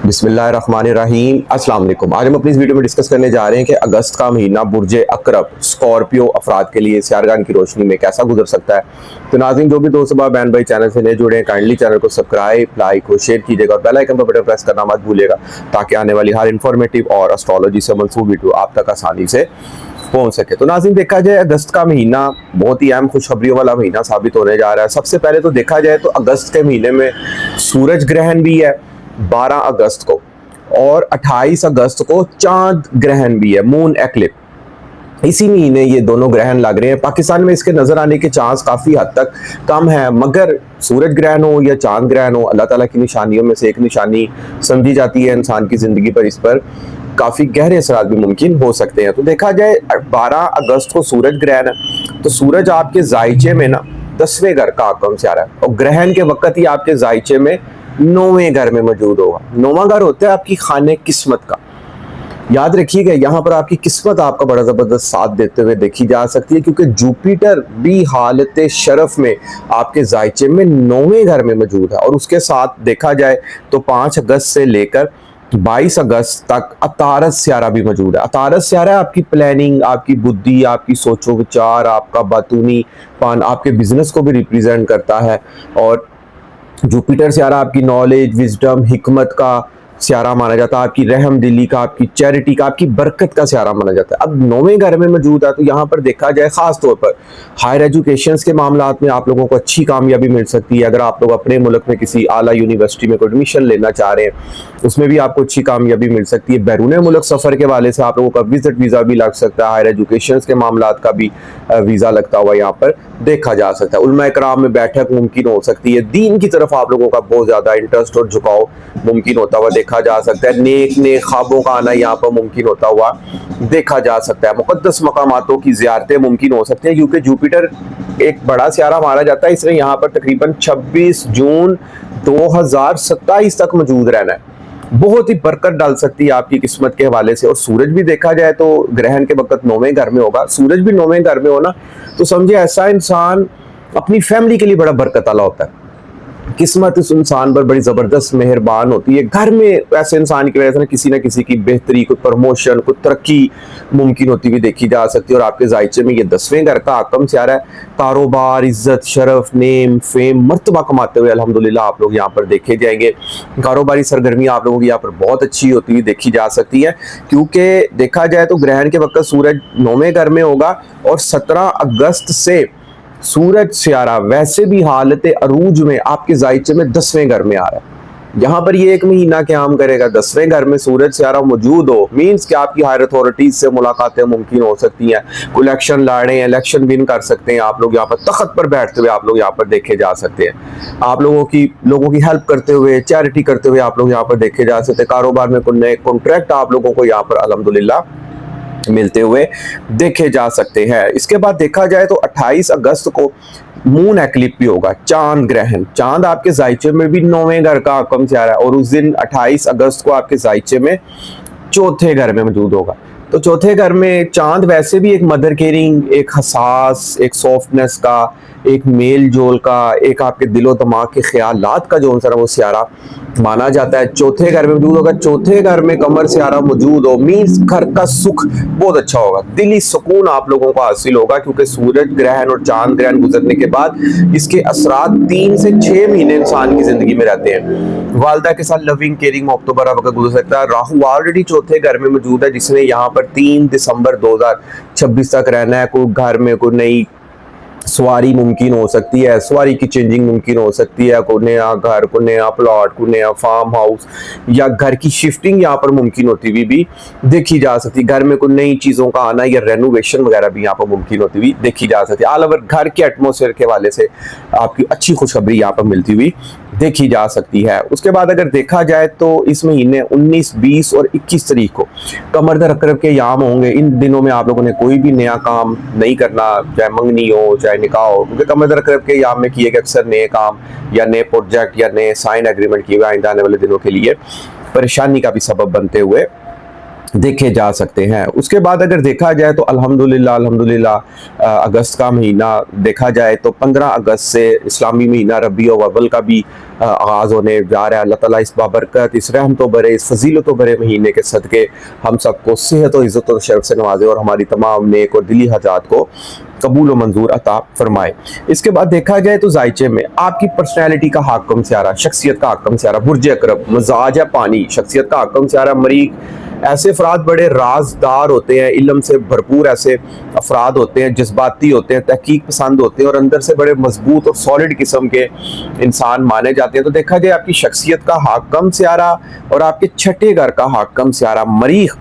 बिस्मिल्लाहिर्रहमानिर्रहीम अस्सलाम वालेकुम। आज हम अपनी इस वीडियो में डिस्कस करने जा रहे हैं कि अगस्त का महीना बुर्जे अकरब स्कॉर्पियो अफराद के लिए सियारगान की रोशनी में कैसा गुजर सकता है। तो नाज़रीन, जो भी दोस्त बहन भाई चैनल से नए जुड़े हैं, काइंडली चैनल को सब्सक्राइब, लाइक और शेयर कीजिएगा और बेल आइकन पर बटन प्रेस करना मत भूलिएगा ताकि आने वाली हर इन्फॉर्मेटिव और एस्ट्रोलॉजी से मंसूब वीडियो आप तक आसानी से पहुंच सके। तो नाज़रीन, देखा जाए अगस्त का महीना बहुत ही अहम खुशखबरियों वाला महीना साबित होने जा रहा है। सबसे पहले तो देखा जाए तो अगस्त के महीने में सूरज ग्रहण भी है 12 अगस्त को, और 28 अगस्त को चांद ग्रहण भी है, मून एक्लिप्स। इसी महीने ये दोनों ग्रहण लग रहे हैं। पाकिस्तान में इसके नजर आने के चांस काफी हद तक कम है, मगर सूरज ग्रहण हो या चांद ग्रहण हो, अल्लाह ताला की निशानियों में से एक निशानी समझी जाती है इंसान की जिंदगी पर। इस पर काफी गहरे असरात भी मुमकिन हो सकते हैं। तो देखा जाए 12 अगस्त को सूरज ग्रहण है, तो सूरज आपके जायचे में ना 10वें घर का आकम से आ रहा है, और ग्रहण के वक्त ही आपके जायचे में 9वें घर में मौजूद होगा। 9वां घर होता है आपकी खाने किस्मत का। याद रखिएगा, यहाँ पर आपकी किस्मत आपका बड़ा जबरदस्त साथ देते हुए देखी जा सकती है, क्योंकि जुपिटर भी हालत शरफ में आपके जायचे में 9वें घर में मौजूद है। और उसके साथ देखा जाए तो 5 अगस्त से लेकर 22 अगस्त तक अतारस स्यारा भी मौजूद है। अतारस स्यारा आपकी प्लानिंग, आपकी बुद्धि, आपकी सोचो विचार, आपका बातूनी पान, आपके बिजनेस को भी रिप्रेजेंट करता है। और जुपिटर स्यारा आपकी नॉलेज, विजडम, हिकमत का स्यारा माना जाता है, आपकी रहम दिली का, आपकी चैरिटी का, आपकी बरकत का स्यारा माना जाता है। अब 9वें घर में मौजूद है, तो यहाँ पर देखा जाए खास तौर पर हायर एजुकेशन के मामलात में आप लोगों को अच्छी कामयाबी मिल सकती है। अगर आप लोग अपने मुल्क में किसी आला यूनिवर्सिटी में कोई एडमिशन लेना चाह रहे हैं, उसमें भी आपको अच्छी कामयाबी मिल सकती है। बैरून मुल्क सफ़र के वाले से आप लोगों का विजिट वीज़ा भी लग सकता है। हायर एजुकेशन के मामलात का भी वीज़ा लगता हुआ यहाँ पर देखा जा सकता है। उलमा इकराम में बैठक मुमकिन हो सकती है। दीन की तरफ आप लोगों का बहुत ज़्यादा इंटरेस्ट और झुकाव मुमकिन होता हुआ देखा जा सकता है। नेक नेक ख्वाबों का आना यहाँ पर मुमकिन होता हुआ देखा जा सकता है। मुक़द्दस मकामातों की ज़ियारतें मुमकिन हो सकती हैं, क्योंकि जुपिटर एक बड़ा स्यारा माना जाता है, इसलिए यहाँ पर तकरीबन 26 जून 2027 तक मौजूद रहना है। बहुत ही बरकत डाल सकती है आपकी किस्मत के हवाले से। और सूरज भी देखा जाए तो ग्रहण के वक्त 9वें घर में होगा। सूरज भी 9वें घर में होना तो समझे ऐसा इंसान अपनी फैमिली के लिए बड़ा बरकत वाला होता है। किस्मत इस इंसान पर बड़ी ज़बरदस्त मेहरबान होती है। घर में ऐसे इंसान की वजह से ना किसी की बेहतरी, कोई प्रमोशन, कोई तरक्की मुमकिन होती हुई देखी जा सकती है। और आपके जायचे में ये 10वें घर का आकम से आ रहा है। कारोबार, इज्जत, शरफ, नेम, फेम, मर्तबा कमाते हुए अल्हम्दुलिल्लाह आप लोग यहाँ पर देखे जाएंगे। कारोबारी सरगर्मी आप लोगों की यहाँ पर बहुत अच्छी होती हुई देखी जा सकती है, क्योंकि देखा जाए तो ग्रहण के वक्त सूरज 9वें घर में होगा, और 17 अगस्त से सूरज स्यारा वैसे भी हालत अरूज में आपके जायचे में 10वें घर में आ रहा है। यहाँ पर ये एक महीना क्या करेगा, 10वें घर में सूरज स्यारा मौजूद हो, मीन्स कि आपकी हायर अथॉरिटीज से मुलाकातें मुमकिन हो सकती हैं। कोई इलेक्शन लड़े हैं, इलेक्शन विन कर सकते हैं आप लोग। यहाँ पर तख्त पर बैठते हुए आप लोग यहाँ पर देखे जा सकते हैं। आप लोगों की हेल्प करते हुए, चैरिटी करते हुए आप लोग यहाँ पर देखे जा सकते हैं। कारोबार में कोई नए कॉन्ट्रैक्ट आप लोगों को यहाँ पर अल्हम्दुलिल्लाह मिलते हुए देखे जा सकते हैं। इसके बाद देखा जाए तो 28 अगस्त को मून एक्लिप्स भी होगा, चांद ग्रहण। चांद आपके जायचे में भी 9वें घर का आकम से आ रहा है, और उस दिन 28 अगस्त को आपके जायचे में 4थे घर में मौजूद होगा। तो 4थे घर में चांद वैसे भी एक मदर केयरिंग, एक हसास, एक सॉफ्टनेस का, एक मेल जोल का, एक आपके दिलो दिमाग के ख्यालात का जो अंसर है वो स्यारा माना जाता है। 4थे घर में मौजूद होगा। 4थे घर में कमर स्यारा मौजूद हो, मीन्स घर का सुख बहुत अच्छा होगा, दिली सुकून आप लोगों को हासिल होगा, क्योंकि सूरज ग्रहण और चांद ग्रहण गुजरने के बाद इसके असरात 3 से 6 महीने इंसान की जिंदगी में रहते हैं। वालदा के साथ लविंग, केयरिंग, मोहब्बत भरा वक्त गुजर सकता है। राहु ऑलरेडी 4थे घर में मौजूद है, जिसने यहाँ पर 3 दिसंबर 2026 तक रहना है। कोई घर में कोई नई सवारी मुमकिन हो सकती है, सवारी की चेंजिंग मुमकिन हो सकती है, कोई नया घर, कोई नया प्लॉट, कोई नया फार्म हाउस, या घर की शिफ्टिंग यहाँ पर मुमकिन होती हुई भी देखी जा सकती है। घर में कोई नई चीज़ों का आना या रेनोवेशन वगैरह भी यहाँ पर मुमकिन होती हुई देखी जा सकती है। ऑल ओवर घर के एटमोसफेयर के वाले से आपकी अच्छी खुशखबरी यहाँ पर मिलती हुई देखी जा सकती है। उसके बाद अगर देखा जाए तो इस महीने 19, 20 और 21 तारीख को कमर अकरब के याम होंगे। इन दिनों में आप लोगों ने कोई भी नया काम नहीं करना, चाहे मंगनी हो चाहे निकाह हो, क्योंकि कमर अकरब के याम में किए गए अक्सर नए काम या नए प्रोजेक्ट या नए साइन एग्रीमेंट किए हुए आइंदा आने वाले दिनों के लिए परेशानी का भी सबब बनते हुए देखे जा सकते हैं। उसके बाद अगर देखा जाए तो अल्हम्दुलिल्लाह अगस्त का महीना देखा जाए तो 15 अगस्त से इस्लामी महीना रबीउल अव्वल का भी आगाज़ होने जा रहा है। अल्लाह ताला इस बाबरकत, इस रहमतों भरे, इस फजीलतों भरे महीने के सदके हम सबको सेहत और इज़्ज़त और शर्फ से नवाजे और हमारी तमाम नेक और दिली हाजात को कबूल व मंजूर अता फरमाए। इसके बाद देखा जाए तो जायचे में आपकी पर्सनैलिटी का हाकम सियारा, शख्सियत का हाकम सियारा बुर्ज अकरब, मजाज है पानी, शख्सियत का हाकम सियारा मरीख। ऐसे अफराद बड़े राजदार होते हैं, इल्म से भरपूर ऐसे अफराद होते हैं, जज्बाती होते हैं, तहकीक पसंद होते हैं और अंदर से बड़े मजबूत और सॉलिड किस्म के इंसान माने जाते हैं। तो देखा जाए आपकी शख्सियत का हाकम सियारा और आपके छठे घर का हाकम सियारा मरीख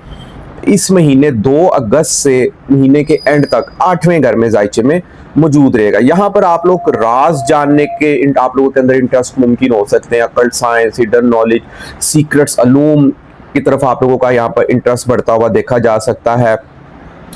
इस महीने 2 अगस्त से महीने के एंड तक 8वें घर में जायचे में मौजूद रहेगा। यहाँ पर आप लोग राज जानने के आप लोगों के अंदर इंटरेस्ट मुमकिन हो सकते हैं। Occult science, hidden knowledge, secrets, अलूम की तरफ आप लोगों का यहाँ पर इंटरेस्ट बढ़ता हुआ देखा जा सकता है।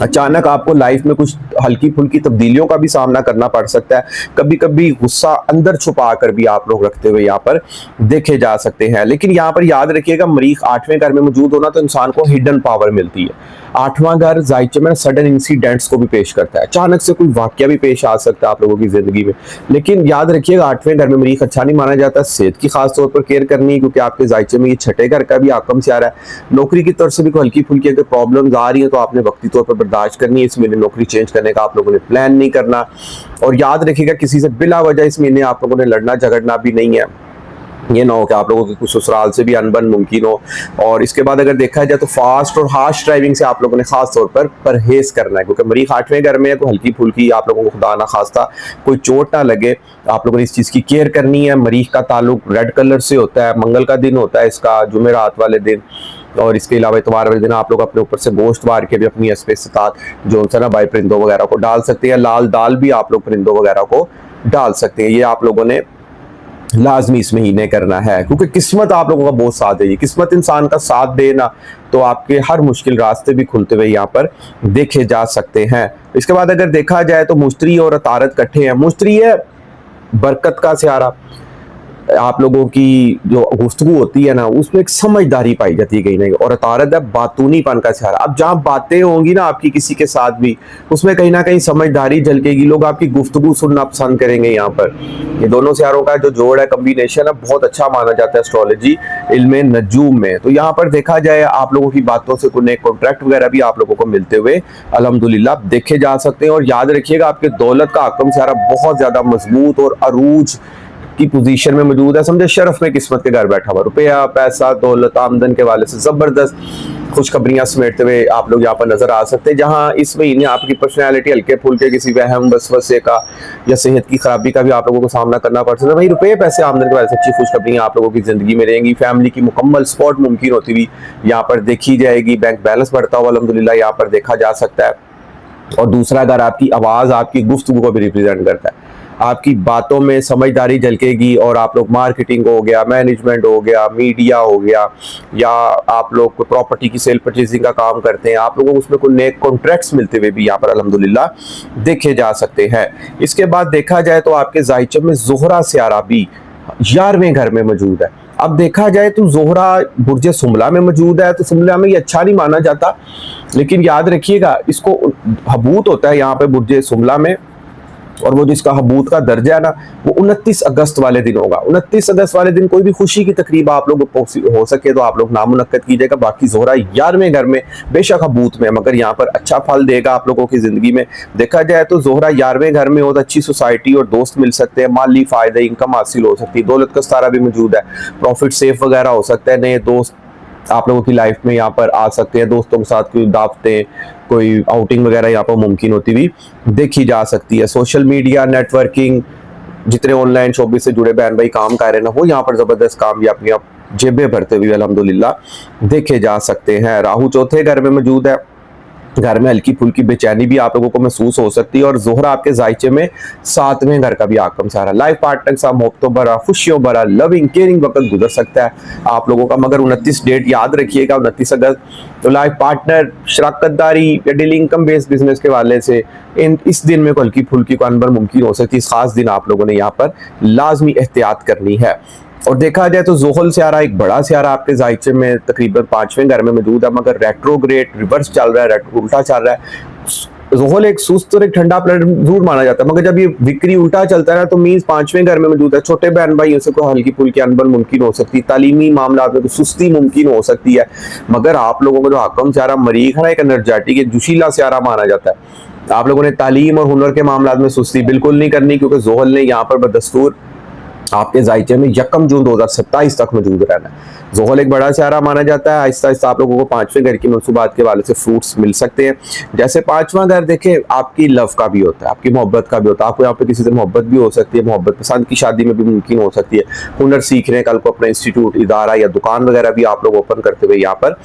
अचानक आपको लाइफ में कुछ हल्की फुल्की तब्दीलियों का भी सामना करना पड़ सकता है। कभी कभी गुस्सा अंदर छुपा कर भी आप लोग रखते हुए यहाँ पर देखे जा सकते हैं। लेकिन यहाँ पर याद रखिएगा मरीख 8वें घर में मौजूद होना तो इंसान को हिडन पावर मिलती है। 8वां घर जायचे में सडन इंसिडेंट्स को भी पेश करता है। अचानक से कोई वाकया भी पेश आ सकता है आप लोगों की जिंदगी में। लेकिन याद रखिएगा 8वें घर में मरीख अच्छा नहीं माना जाता। सेहत की खास तौर पर केयर करनी है क्योंकि आपके जायचे में ये छठे घर का भी आकम से आ रहा है। नौकरी की तरफ से भी कोई हल्की फुल्की अगर प्रॉब्लम्स आ रही है तो आपने वक्ती तौर पर बर्दाश्त करनी है। इस महीने नौकरी चेंज करने का आप लोगों ने प्लान नहीं करना। और याद रखिएगा किसी से बिला वजह इस महीने आप लोगों ने लड़ना झगड़ना भी नहीं है। ये ना हो कि आप लोगों के कुछ ससुराल से भी अनबन मुमकिन हो। और इसके बाद अगर देखा जाए तो फास्ट और हार्श ड्राइविंग से आप लोगों ने खास तौर पर परहेज करना है क्योंकि मरीख 8वें घर में है तो हल्की फुल्की आप लोगों को खुदा ना खास्ता कोई चोट ना लगे। आप लोगों ने इस चीज़ की केयर करनी है। मरीख का ताल्लुक रेड कलर से होता है, मंगल का दिन होता है इसका, जुमेरात वाले दिन। और इसके अलावा इतवार वाले दिन आप लोग अपने ऊपर से गोश्त वार के भी अपनी अस्पताल जो उनसे ना भाई परिंदों वगैरह को डाल सकते हैं। लाल दाल भी आप लोग परिंदों वगैरह को डाल सकते हैं। ये आप लोगों ने लाजमी इस महीने करना है क्योंकि किस्मत आप लोगों का बहुत साथ देगी। किस्मत इंसान का साथ देना तो आपके हर मुश्किल रास्ते भी खुलते हुए यहाँ पर देखे जा सकते हैं। इसके बाद अगर देखा जाए तो मुश्तरी और अतारत इकट्ठे हैं। मुश्तरी है बरकत का सियारा। आप लोगों की जो गुफ्तगू होती है ना उसमें एक समझदारी पाई जाती है कहीं ना कहीं। और अतारत है बातूनीपन का सहारा। अब जहाँ बातें होंगी ना आपकी किसी के साथ भी उसमें कहीं ना कहीं समझदारी झलकेगी। लोग आपकी गुफ्तगू सुनना पसंद करेंगे। यहाँ पर ये दोनों सियारों का जो जोड़ है, कम्बिनेशन है, बहुत अच्छा माना जाता है एस्ट्रोलॉजी इल्मे नजूम में। तो यहाँ पर देखा जाए आप लोगों की बातों से कोई कॉन्ट्रैक्ट वगैरह भी आप लोगों को मिलते हुए अल्हम्दुलिल्लाह देखे जा सकते हैं। और याद रखिएगा आपके दौलत का आकम सियारा बहुत ज्यादा मजबूत और अरूज की पोजीशन में मौजूद है। समझे शरफ में किस्मत के घर बैठा हुआ। रुपया, पैसा, दौलत, आमदन के वाले से जबरदस्त खुशखबरियां समेटते हुए आप लोग यहाँ पर नजर आ सकते हैं। जहां इस महीने आपकी पर्सनैलिटी हल्के फुल्के किसी वहम वसवसे का या सेहत की खराबी का भी आप लोगों को सामना करना पड़ सकता है। वही रुपये, पैसे, आमदन के वाले से अच्छी खुशखबरियां आप लोगों की जिंदगी में रहेंगी। फैमिली की मुकम्मल सपोर्ट मुमकिन होती हुई यहाँ पर देखी जाएगी। बैंक बैलेंस बढ़ता हुआ अल्हम्दुलिल्लाह यहाँ पर देखा जा सकता है। और दूसरा अगर आपकी आवाज आपकी गुफ्तगू को भी रिप्रेजेंट करता है। आपकी बातों में समझदारी झलकेगी और आप लोग मार्केटिंग हो गया, मैनेजमेंट हो गया, मीडिया हो गया या आप लोग प्रॉपर्टी की सेल परचेजिंग का काम करते हैं, आप लोगों को उसमें कोई नए कॉन्ट्रैक्ट्स मिलते हुए भी यहाँ पर अल्हम्दुलिल्लाह देखे जा सकते हैं। इसके बाद देखा जाए तो आपके जायचे में ज़ोहरा सियारा भी 11वें घर में मौजूद है। अब देखा जाए तो ज़ोहरा बुर्ज सुमला में मौजूद है तो सुमला में ये अच्छा नहीं माना जाता। लेकिन याद रखिएगा इसको हबूत होता है यहाँ पे बुर्ज सुमला में। और वो जिसका हबूत का दर्जा है ना वो 29 अगस्त वाले दिन होगा। 29 अगस्त वाले दिन कोई भी खुशी की तकरीब आप लोग हो सके तो आप लोग नामुनक्कद कीजिएगा। बाकी ज़ोहरा 11वें घर में बेशक हबूत में मगर यहाँ पर अच्छा फल देगा आप लोगों की जिंदगी में। देखा जाए तो ज़ोहरा 11वें घर में हो तो अच्छी सोसाइटी और दोस्त मिल सकते हैं, माली फायदे, इनकम हासिल हो सकती है, दौलत का सितारा भी मौजूद है, प्रॉफिट सेफ वगैरह हो सकता है, नए दोस्त आप लोगों की लाइफ में यहाँ पर आ सकते हैं, दोस्तों के साथ कोई दावतें, कोई आउटिंग वगैरह यहाँ पर मुमकिन होती हुई देखी जा सकती है। सोशल मीडिया, नेटवर्किंग, जितने ऑनलाइन शोबिस से जुड़े बहन भाई काम कर रहे हैं वो यहाँ पर जबरदस्त कामयाबी जेबें भरते हुए अल्हम्दुलिल्लाह देखे जा सकते हैं। राहु चौथे घर में मौजूद है। घर में हल्की फुल्की बेचैनी भी आप लोगों को महसूस हो सकती है। और ज़ोहरा आपके जायचे में 7वें घर का भी आकम सारा। लाइफ पार्टनर के साथ मोहब्बतों भरा, खुशियों भरा, लविंग केयरिंग वक्त गुजर सकता है आप लोगों का। मगर 29 डेट याद रखिएगा, 29 अगस्त तो लाइफ पार्टनर, शराकतदारी या डीलिंग इनकम बेस्ड बिजनेस के वाले से इस दिन में हल्की फुल्की को अनबन मुमकिन हो सकती है। इस खास दिन आप लोगों ने यहाँ पर लाजमी एहतियात करनी है। और देखा जाए तो ज़ोहल सियारा एक बड़ा सियारा आपके जायचे में तकरीबन 5वें घर में मौजूद है, मगर रेट्रोग्रेड रिवर्स चल रहा है, उल्टा चल रहा है। ज़ोहल एक सुस्त और एक ठंडा प्लैनेट जरूर माना जाता है, मगर जब ये विक्री उल्टा चलता है ना तो मीन्स 5वें घर में मौजूद है। छोटे बहन भाइयों से कोई हल्की फुल्की अनबन मुमकिन हो सकती है, तालीमी मामला में कोई सुस्ती मुमकिन हो सकती है। मगर आप लोगों को जो हकम सियारा मरीख है ना, एक एनर्जेटिक एक जोशीला सियारा माना जाता है। आप लोगों ने तालीम और हुनर के मामला में सुस्ती बिल्कुल नहीं करनी, क्योंकि ज़ोहल ने यहाँ पर बदस्तूर आपके जायचे में 1 जून 2027 तक मौजूद रहना है। ज़ोहल एक बड़ा सियारा माना जाता है। आहिस्ता आहिस्ता आप लोगों को 5वें घर की मनसूबात के वाले से फ्रूट्स मिल सकते हैं। जैसे 5वां घर देखें, आपकी लव का भी होता है, आपकी मोहब्बत का भी होता है। आपको यहाँ पे किसी से मोहब्बत भी हो सकती है, मोहब्बत पसंद की शादी में भी मुमकिन हो सकती है। हुनर सीखने कल को अपना इंस्टीट्यूट, इदारा या दुकान वगैरह भी आप लोग ओपन करते हुए यहाँ पर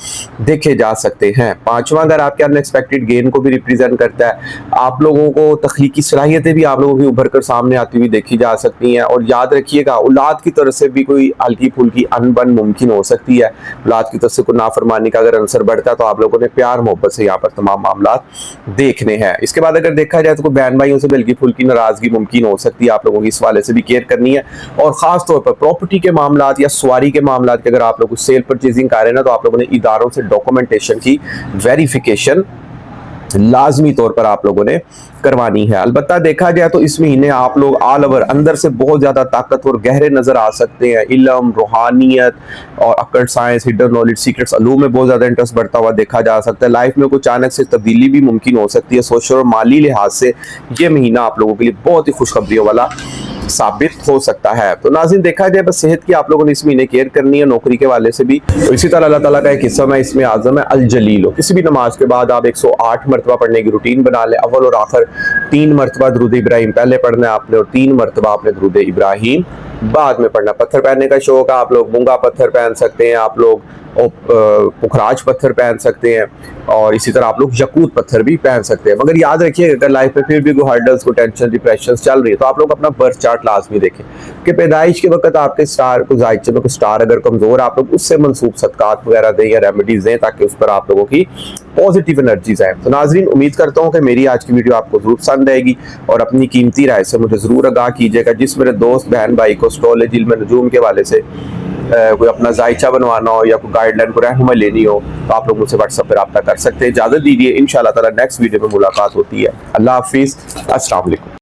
देखे जा सकते हैं। 5वां घर आपके अनएक्सपेक्टेड गेन को भी रिप्रेजेंट करता है। आप लोगों को तख्लीकी सलाहियतें भी आप लोगों की उभर कर सामने आती हुई देखी जा सकती हैं। और याद रखिएगा, औलाद की तरफ से भी कोई हल्की फुल्की अनबन मुमकिन हो सकती है। औलाद की तरफ से कोई नाफरमानी का अगर अंसर बढ़ता है तो आप लोगों ने प्यार मोहब्बत से यहाँ पर तमाम मामला देखने हैं। इसके बाद अगर देखा जाए तो कोई बहन भाइयों से भी हल्की फुल्की नाराजगी मुमकिन हो सकती है। आप लोगों की इस वाले से भी केयर करनी है। और खास तौर पर प्रॉपर्टी के मामला या सवारी के मामला के अगर आप लोग सेल परचेजिंग कर रहे हैं ना, तो आप लोगों ने इदारों से डॉक्यूमेंटेशन की वेरिफिकेशन लाजमी तौर पर आप लोगों ने करवानी है। अलबत्ता देखा जाए तो इस महीने आप लोग ऑल ओवर अंदर से बहुत ज्यादा ताकतवर गहरे नजर आ सकते हैं। इल्म, रूहानियत और अकड़ साइंस, हिडन नॉलेज, सीक्रेट्स, अलूम में बहुत ज्यादा इंटरेस्ट बढ़ता हुआ देखा जा सकता है। लाइफ में कुछ अचानक से तब्दीली भी मुमकिन हो सकती है। सोशल और माली लिहाज से ये महीना आप लोगों के लिए बहुत ही खुशखबरियों वाला साबित हो सकता है। तो नाज़रीन देखा जाए बस सेहत की आप लोगों ने इस महीने केयर करनी है, नौकरी के वाले से भी। तो इसी तरह अल्लाह ताला का एक हिस्सा है, इसमें आज़म है अल जलील। किसी भी नमाज के बाद आप 108 मरतबा पढ़ने की रूटीन बना लें। अव्वल और आखिर 3 मरतबा दरूद इब्राहिम पहले पढ़ना है आपने, और 3 मरतबा आपने दरूद इब्राहिम बाद में पढ़ना। पत्थर पहनने का शौक है, आप लोग मूंगा पत्थर पहन सकते हैं, आप लोग पुखराज पत्थर पहन सकते हैं, और इसी तरह आप लोग यकूत पत्थर भी पहन सकते हैं। मगर याद रखिए, अगर लाइफ में फिर भी कोई हर्डल्स, कोई टेंशन, डिप्रेशन चल रही है, तो आप लोग अपना बर्थ चार्ट लाजमी देखें कि पैदाइश के वक्त आपके स्टार को जायचे में कोई स्टार अगर कमजोर, आप लोग उससे मनसूब सदकात वगैरह दें या रेमेडीज दें, ताकि उस पर आप लोगों की पॉजिटिव एनर्जीज आए। तो नाजरीन उम्मीद करता हूँ कि मेरी आज की वीडियो आपको जरूर पसंद आएगी, और अपनी कीमती राय से मुझे जरूर आगाह कीजिएगा। जिस मेरे दोस्त बहन भाई को एस्ट्रोलॉजी, इल्म नजूम के वाले से कोई अपना जायचा बनवाना हो या कोई गाइडलाइन को रहनुमाई लेनी हो, तो आप लोग मुझसे व्हाट्सएप पर रब्ता कर सकते हैं। इजाजत दीजिए, इंशाअल्लाह ताला नेक्स्ट वीडियो में मुलाकात होती है। अल्लाह हाफिज, अस्सलाम वालेकुम।